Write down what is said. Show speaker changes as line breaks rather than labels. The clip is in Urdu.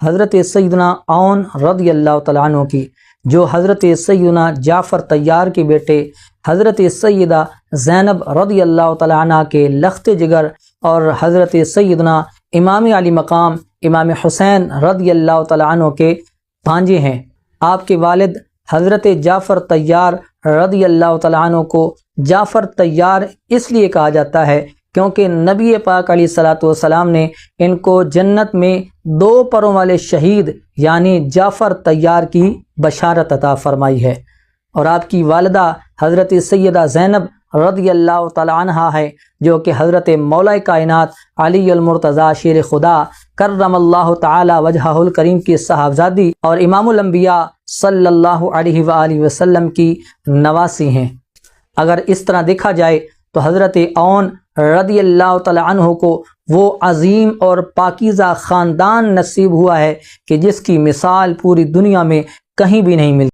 حضرت سیدنا عون رضی اللہ تعالیٰ عنہ کی، جو حضرت سیدنا جعفر طیار کے بیٹے حضرت سیدہ زینب رضی اللہ تعالیٰ عنہ کے لخت جگر اور حضرت سیدنا امام علی مقام امام حسین رضی اللہ تعالیٰ عنہ کے بھانجے ہیں۔ آپ کے والد حضرت جعفر طیار رضی اللہ تعالیٰ عنہ کو جعفر طیار اس لیے کہا جاتا ہے کیونکہ نبی پاک علیہ الصلاۃ والسلام نے ان کو جنت میں 2 پروں والے شہید یعنی جعفر طیار کی بشارت عطا فرمائی ہے۔ اور آپ کی والدہ حضرت سیدہ زینب رضی اللہ تعالیٰ عنہ ہے، جو کہ حضرت مولا کائنات علی المرتضیٰ شیر خدا کرم اللہ تعالی وجہہ الکریم کی صاحبزادی اور امام الانبیاء صلی اللہ علیہ وآلہ وسلم کی نواسی ہیں۔ اگر اس طرح دیکھا جائے تو حضرت عون رضی اللہ تعالیٰ عنہ کو وہ عظیم اور پاکیزہ خاندان نصیب ہوا ہے کہ جس کی مثال پوری دنیا میں کہیں بھی نہیں ملتی۔